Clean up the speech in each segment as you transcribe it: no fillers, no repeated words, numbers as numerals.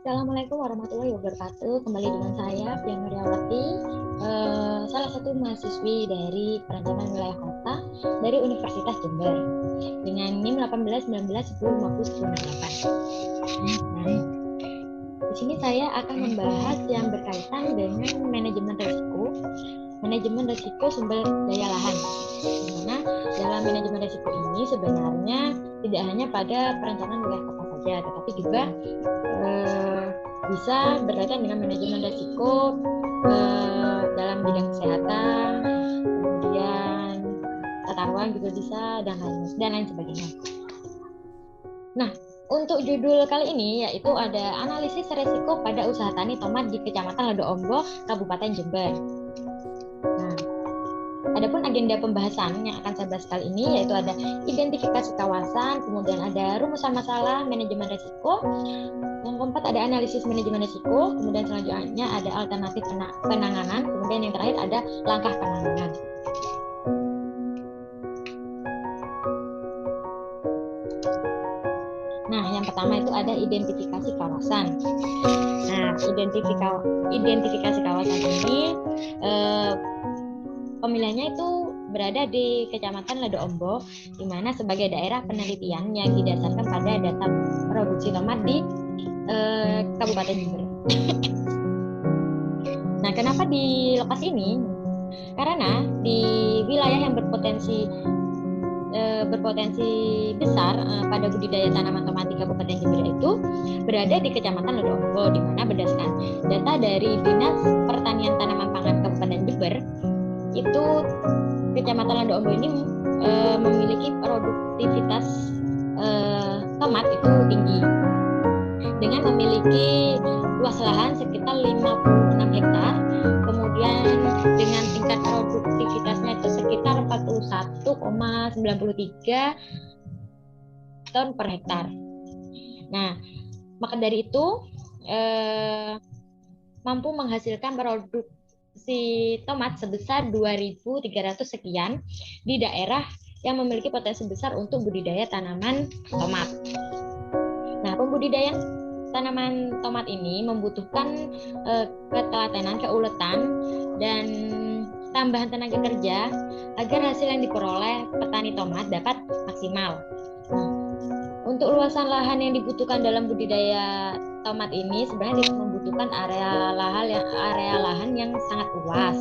Assalamualaikum warahmatollahi wabarakatuh. Kembali dengan saya, Pia Nuryawati, salah satu mahasiswi dari Perencanaan Wilayah Kota dari Universitas Jember dengan NIM 1819105098. Nah, di sini saya akan membahas yang berkaitan dengan manajemen resiko sumber daya lahan. Dimana dalam manajemen resiko ini sebenarnya tidak hanya pada perencanaan wilayah kota saja, tetapi juga bisa berkaitan dengan manajemen resiko dalam bidang kesehatan, kemudian tata ruang juga bisa, dan lain sebagainya. Nah, untuk judul kali ini yaitu ada analisis resiko pada usaha tani tomat di Kecamatan Lado Ombo, Kabupaten Jember. Nah, adapun agenda pembahasan yang akan saya bahas kali ini yaitu ada identifikasi kawasan, kemudian ada rumusan masalah manajemen resiko, yang keempat ada analisis manajemen risiko, kemudian selanjutnya ada alternatif penanganan, kemudian yang terakhir ada langkah penanganan. Nah, yang pertama itu ada identifikasi kawasan. Nah, identifikasi kawasan ini pemilihannya itu berada di Kecamatan Lado Ombo, di mana sebagai daerah penelitian yang didasarkan pada data produksi tomat di Kabupaten Jember. Nah, kenapa dilepas ini? Karena di wilayah yang berpotensi besar pada budidaya tanaman tomat di Kabupaten Jember itu berada di Kecamatan Lado Ombo, di mana berdasarkan data dari Dinas Pertanian Tanaman Pangan Kabupaten Jember, itu Kecamatan Lado Ombo ini memiliki produktivitas tomat itu tinggi, dengan memiliki luas lahan sekitar 56 hektar, kemudian dengan tingkat produktivitasnya itu sekitar 41,93 ton per hektar. Nah, maka dari itu mampu menghasilkan produksi tomat sebesar 2.300 sekian di daerah yang memiliki potensi besar untuk budidaya tanaman tomat. Nah, pembudidayaan tanaman tomat ini membutuhkan ketelatenan, keuletan, dan tambahan tenaga kerja agar hasil yang diperoleh petani tomat dapat maksimal. Nah, untuk luasan lahan yang dibutuhkan dalam budidaya tomat ini sebenarnya membutuhkan area lahan yang sangat luas,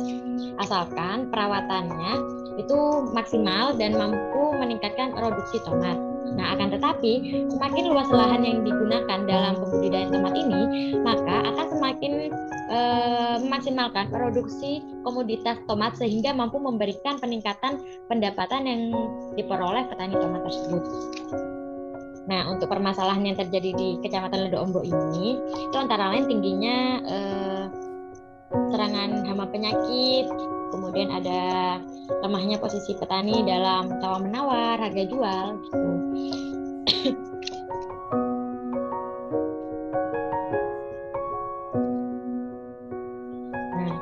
asalkan perawatannya itu maksimal dan mampu meningkatkan produksi tomat. Nah, akan tetapi semakin luas lahan yang digunakan dalam pembudidayaan tomat ini, maka akan semakin memaksimalkan produksi komoditas tomat sehingga mampu memberikan peningkatan pendapatan yang diperoleh petani tomat tersebut. Nah, untuk permasalahan yang terjadi di Kecamatan Lado Ombo ini, itu antara lain tingginya serangan hama penyakit, kemudian ada lemahnya posisi petani dalam tawar-menawar, harga jual, gitu. Nah,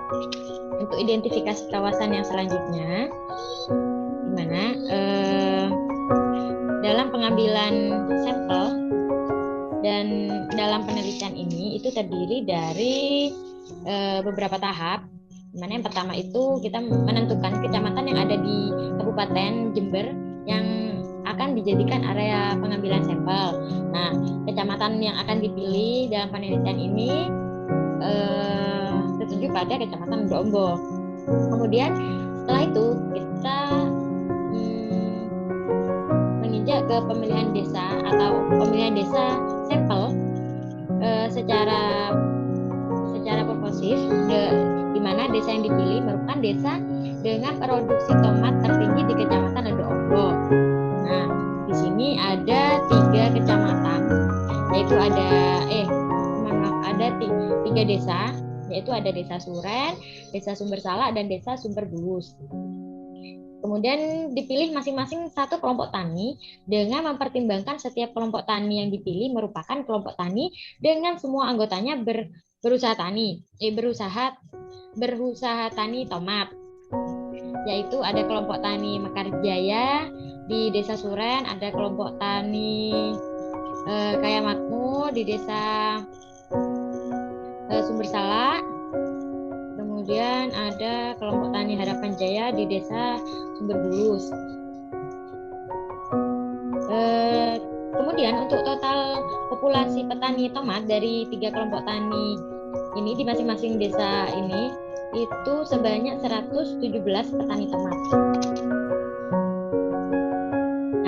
untuk identifikasi kawasan yang selanjutnya, di mana dalam pengambilan sampel dan dalam penelitian ini itu terdiri dari beberapa tahap. Dimana yang pertama itu kita menentukan kecamatan yang ada di Kabupaten Jember yang akan dijadikan area pengambilan sampel. Nah, kecamatan yang akan dipilih dalam penelitian ini tertuju pada Kecamatan Lado Ombo. Kemudian setelah itu kita menginjak ke pemilihan desa atau pemilihan desa sampel secara proportif, di mana desa yang dipilih merupakan desa dengan produksi tomat tertinggi di Kecamatan Lado Ombo. Nah, di sini ada 3 kecamatan, yaitu ada tiga desa, yaitu ada Desa Suren, Desa Sumber Salak, dan Desa Sumber Bulus. Kemudian dipilih masing-masing satu kelompok tani dengan mempertimbangkan setiap kelompok tani yang dipilih merupakan kelompok tani dengan semua anggotanya berusaha tani tomat, yaitu ada kelompok tani Mekarjaya di Desa Suren, ada kelompok tani Kaya Makmur di Desa Bersalak. Kemudian ada kelompok tani Harapan Jaya di Desa Sumberbulus. Kemudian untuk total populasi petani tomat dari 3 kelompok tani ini di masing-masing desa ini itu sebanyak 117 petani tomat.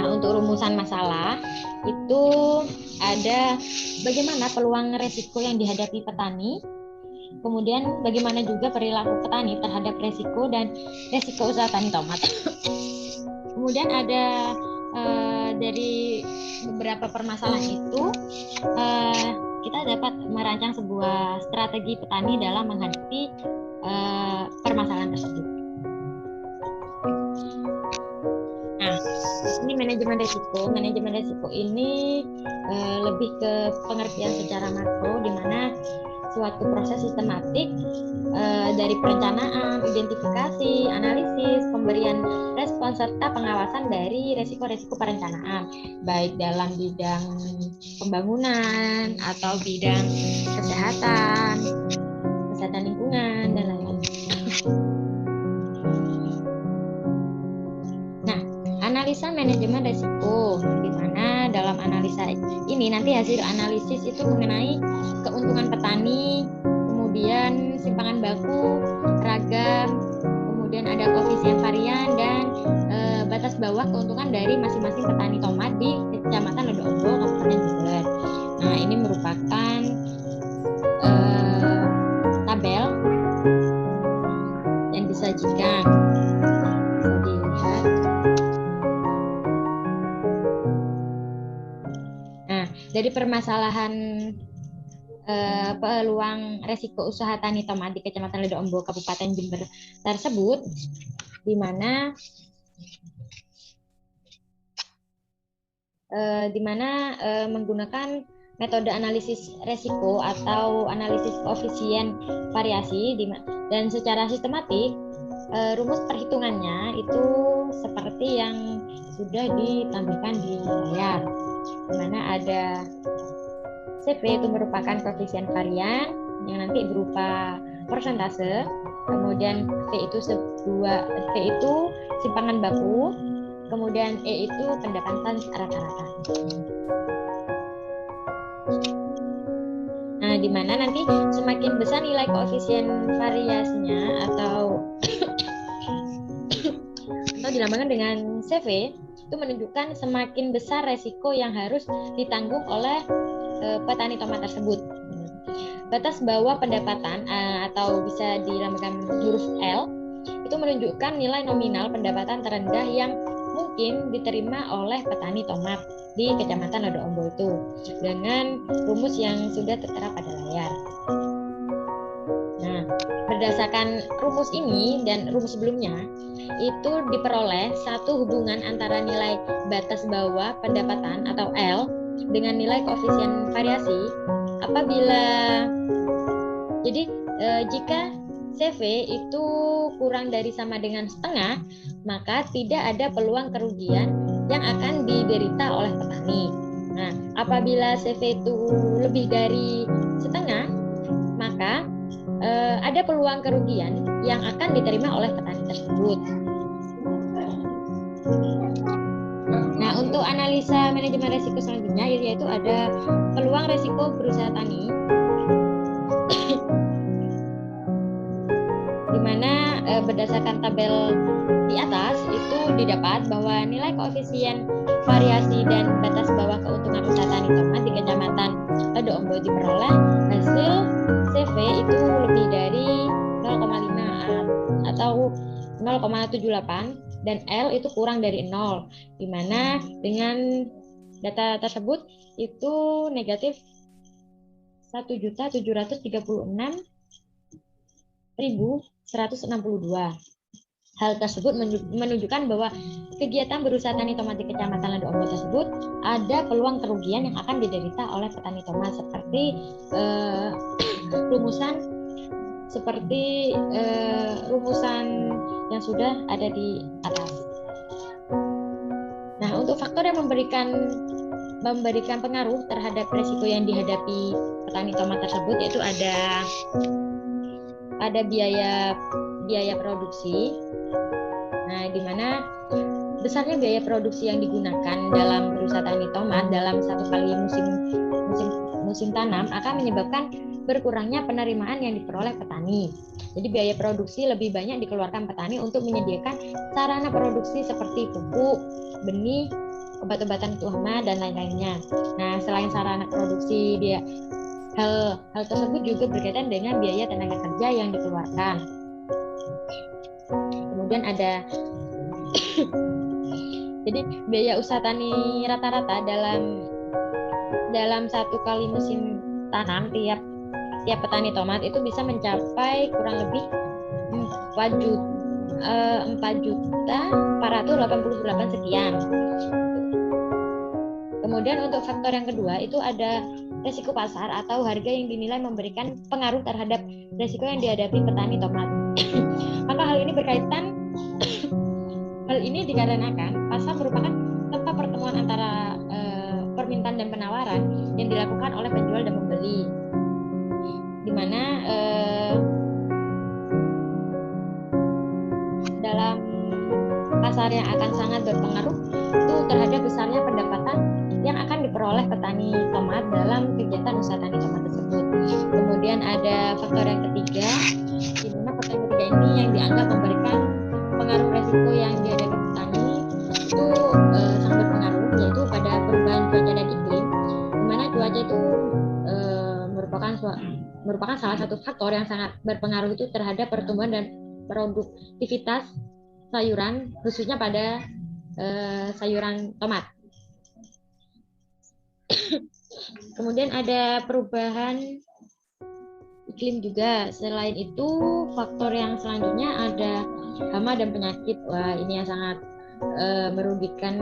Nah, untuk rumusan masalah itu ada bagaimana peluang resiko yang dihadapi petani, kemudian bagaimana juga perilaku petani terhadap resiko dan resiko usaha tani tomat. Kemudian ada dari beberapa permasalahan itu kita dapat merancang sebuah strategi petani dalam menghadapi permasalahan tersebut. Nah, ini manajemen risiko. Manajemen risiko ini lebih ke pengertian secara makro, di mana suatu proses sistematik dari perencanaan, identifikasi, analisis, pemberian respons serta pengawasan dari resiko-resiko perencanaan, baik dalam bidang pembangunan atau bidang kesehatan lingkungan dan lain-lain. Nah, analisa manajemen risiko, di mana dalam analisa ini nanti hasil analisis itu mengenai keuntungan petani, kemudian simpangan baku, ragam, kemudian ada koefisien varian dan batas bawah keuntungan dari masing-masing petani tomat di Kecamatan Lodo-Ombo, Kabupaten Jember. Nah, ini merupakan tabel yang disajikan. Bisa dilihat. Nah, dari permasalahan peluang resiko usaha tani tomat di Kecamatan Lodo-Ombo, Kabupaten Jember tersebut, di mana menggunakan metode analisis resiko atau analisis koefisien variasi dan secara sistematik rumus perhitungannya itu seperti yang sudah ditampilkan di layar, di mana ada CV itu merupakan koefisien varian yang nanti berupa persentase, kemudian V itu simpangan baku, kemudian E itu pendapatan rata-rata. Nah, di mana nanti semakin besar nilai koefisien variasinya atau dilambangkan dengan CV, itu menunjukkan semakin besar resiko yang harus ditanggung oleh petani tomat tersebut. Batas bawah pendapatan atau bisa dilambangkan huruf L itu menunjukkan nilai nominal pendapatan terendah yang mungkin diterima oleh petani tomat di Kecamatan Lodo-Ombo itu dengan rumus yang sudah tertera pada layar. Nah, berdasarkan rumus ini dan rumus sebelumnya itu diperoleh satu hubungan antara nilai batas bawah pendapatan atau L dengan nilai koefisien variasi apabila jika CV itu kurang dari sama dengan setengah, maka tidak ada peluang kerugian yang akan diderita oleh petani. Nah, apabila CV itu lebih dari setengah, maka ada peluang kerugian yang akan diterima oleh petani tersebut. Nah, untuk analisa manajemen risiko selanjutnya yaitu ada peluang risiko berusaha tani, di mana berdasarkan tabel di atas itu didapat bahwa nilai koefisien variasi dan batas bawah keuntungan usaha tani tomat di Kecamatan Lodo-Ombo diperoleh hasil CV itu lebih dari 0,5 atau 0,78 dan L itu kurang dari 0, di mana dengan data tersebut itu negatif 1.736.162. Hal tersebut menunjukkan bahwa kegiatan berusaha tani tomat di Kecamatan Lodo-Ombo tersebut ada peluang kerugian yang akan diderita oleh petani tomat seperti rumusan yang sudah ada di atas. Nah, untuk faktor yang memberikan pengaruh terhadap risiko yang dihadapi petani tomat tersebut, yaitu ada biaya produksi. Nah, di mana besarnya biaya produksi yang digunakan dalam berusaha tani tomat dalam satu kali musim tanam akan menyebabkan berkurangnya penerimaan yang diperoleh petani. Jadi biaya produksi lebih banyak dikeluarkan petani untuk menyediakan sarana produksi seperti pupuk, benih, obat-obatan hama, dan lain-lainnya. Nah, selain sarana produksi, hal tersebut juga berkaitan dengan biaya tenaga kerja yang dikeluarkan. Kemudian ada jadi biaya usaha tani rata-rata dalam satu kali musim tanam tiap petani tomat itu bisa mencapai kurang lebih 4.488 sekian. Kemudian untuk faktor yang kedua itu ada resiko pasar atau harga yang dinilai memberikan pengaruh terhadap resiko yang dihadapi petani tomat. Maka hal ini dikarenakan pasar merupakan tempat pertemuan antara permintaan dan penawaran yang dilakukan oleh penjual dan pembeli, di mana dalam pasar yang akan sangat berpengaruh itu terhadap besarnya pendapatan yang akan diperoleh petani tomat dalam kegiatan usaha tani tomat tersebut. Kemudian ada faktor yang ketiga, di mana faktor yang ketiga ini yang dianggap memberikan pengaruh resiko yang dihadapi petani itu sangat berpengaruh, yaitu pada perubahan cuaca dan iklim, di mana cuaca itu merupakan salah satu faktor yang sangat berpengaruh itu terhadap pertumbuhan dan produktivitas sayuran, khususnya pada sayuran tomat. Kemudian ada perubahan iklim juga. Selain itu, faktor yang selanjutnya ada hama dan penyakit. Wah, ini yang sangat merugikan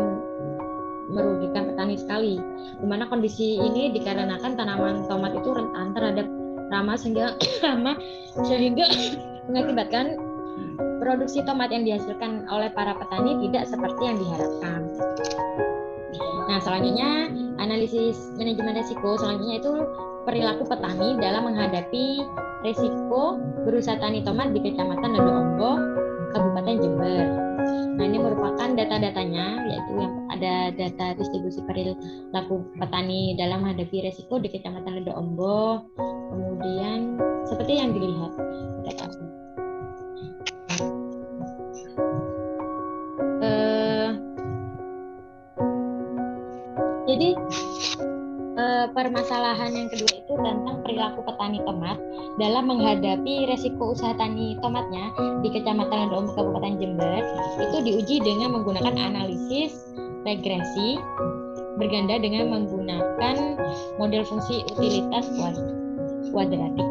petani sekali. Di mana kondisi ini dikarenakan tanaman tomat itu rentan terhadap hama sehingga mengakibatkan produksi tomat yang dihasilkan oleh para petani tidak seperti yang diharapkan. Nah, selanjutnya analisis manajemen risiko. Selanjutnya itu perilaku petani dalam menghadapi risiko berusaha tani tomat di Kecamatan Ledo Ombo, Kabupaten Jember. Nah, ini merupakan data-datanya, yaitu yang ada data distribusi perilaku petani dalam menghadapi risiko di Kecamatan Ledo Ombo. Kemudian seperti yang dilihat data. Jadi permasalahan yang kedua itu tentang perilaku petani tomat dalam menghadapi resiko usaha tani tomatnya di Kecamatan Ledo Ombo, Kabupaten Jember, itu diuji dengan menggunakan analisis regresi berganda dengan menggunakan model fungsi utilitas kuadratik.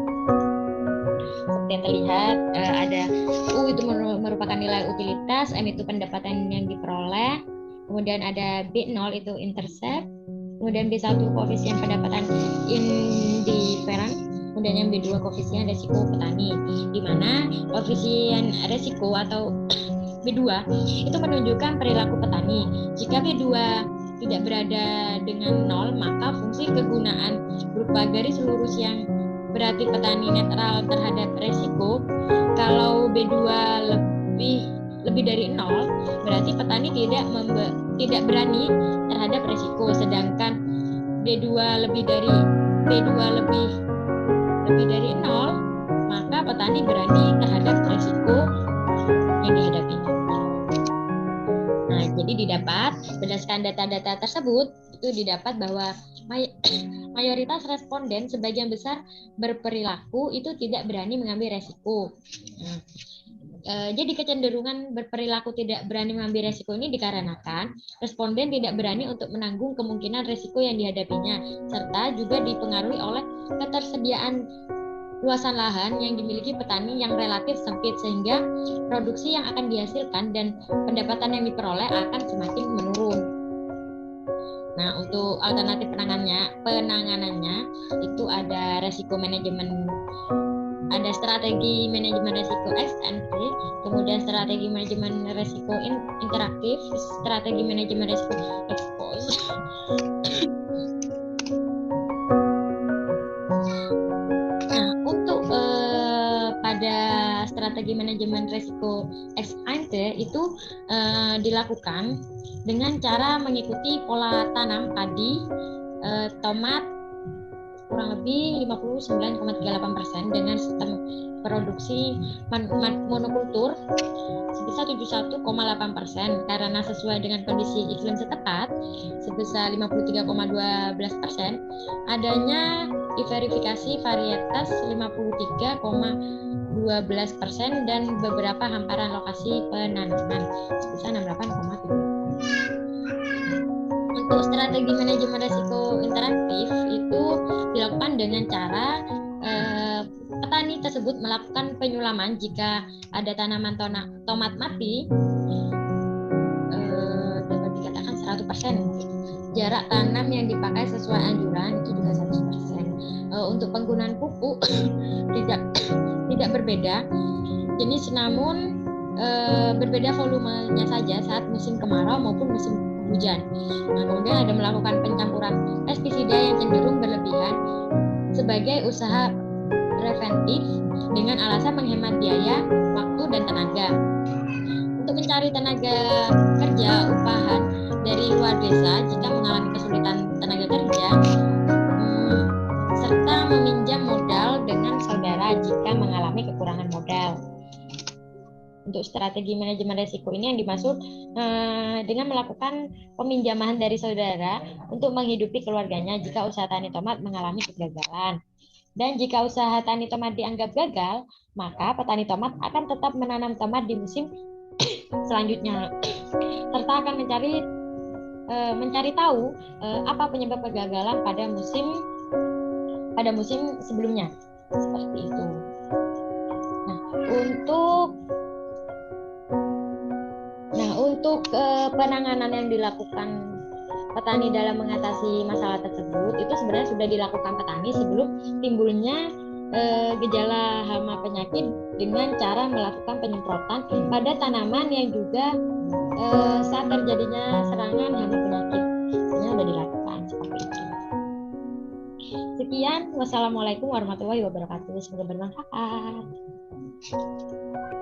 Seperti yang terlihat, ada U itu merupakan nilai utilitas, M itu pendapatan yang diperoleh, kemudian ada B0 itu intercept, kemudian B1 koefisien pendapatan indifferent, kemudian yang B2 koefisien resiko petani, di mana koefisien resiko atau B2 itu menunjukkan perilaku petani. Jika B2 tidak berada dengan 0, maka fungsi kegunaan berupa garis lurus yang berarti petani netral terhadap resiko. Kalau B2 lebih dari 0, berarti petani tidak berani terhadap resiko. Sedangkan B2 lebih dari 0, maka petani berani terhadap resiko yang dihadapinya. Nah, jadi didapat berdasarkan data-data tersebut itu didapat bahwa mayoritas responden sebagian besar berperilaku itu tidak berani mengambil resiko. Nah, jadi kecenderungan berperilaku tidak berani mengambil resiko ini dikarenakan responden tidak berani untuk menanggung kemungkinan resiko yang dihadapinya, serta juga dipengaruhi oleh ketersediaan luasan lahan yang dimiliki petani yang relatif sempit, sehingga produksi yang akan dihasilkan dan pendapatan yang diperoleh akan semakin menurun. Nah, untuk alternatif penanganannya itu ada resiko manajemen, ada strategi manajemen resiko ex ante, kemudian strategi manajemen resiko interaktif, strategi manajemen resiko ex post. Nah, untuk pada strategi manajemen risiko ex ante itu dilakukan dengan cara mengikuti pola tanam padi, tomat kurang lebih 59,38% dengan sistem produksi monokultur sebesar 71,8% karena sesuai dengan kondisi iklim setempat sebesar 53,12%, adanya diverifikasi varietas 53,12% dan beberapa hamparan lokasi penanaman sebesar 68,3%. Untuk strategi manajemen risiko interaktif itu dilakukan dengan cara petani tersebut melakukan penyulaman jika ada tanaman tomat mati, dapat dikatakan 100%. Jarak tanam yang dipakai sesuai anjuran itu juga 100%. Untuk penggunaan pupuk tidak berbeda jenis, namun berbeda volumenya saja saat musim kemarau maupun musim hujan. Nah, kemudian ada melakukan pencampuran pestisida yang cenderung berlebihan sebagai usaha preventif dengan alasan menghemat biaya, waktu, dan tenaga. Untuk mencari tenaga kerja upahan dari luar desa jika mengalami kesulitan tenaga kerja, serta meminjam modal dengan saudara jika mengalami kekurangan modal. Untuk strategi manajemen risiko ini yang dimaksud dengan melakukan peminjaman dari saudara untuk menghidupi keluarganya jika usaha tani tomat mengalami kegagalan. Dan jika usaha tani tomat dianggap gagal, maka petani tomat akan tetap menanam tomat di musim selanjutnya, serta akan mencari tahu apa penyebab kegagalan pada musim sebelumnya, seperti itu. Nah, untuk penanganan yang dilakukan petani dalam mengatasi masalah tersebut itu sebenarnya sudah dilakukan petani sebelum timbulnya gejala hama penyakit dengan cara melakukan penyemprotan pada tanaman yang juga saat terjadinya serangan hama penyakit. Ini sudah dilakukan seperti itu. Sekian, wassalamualaikum warahmatullahi wabarakatuh. Semoga bermanfaat.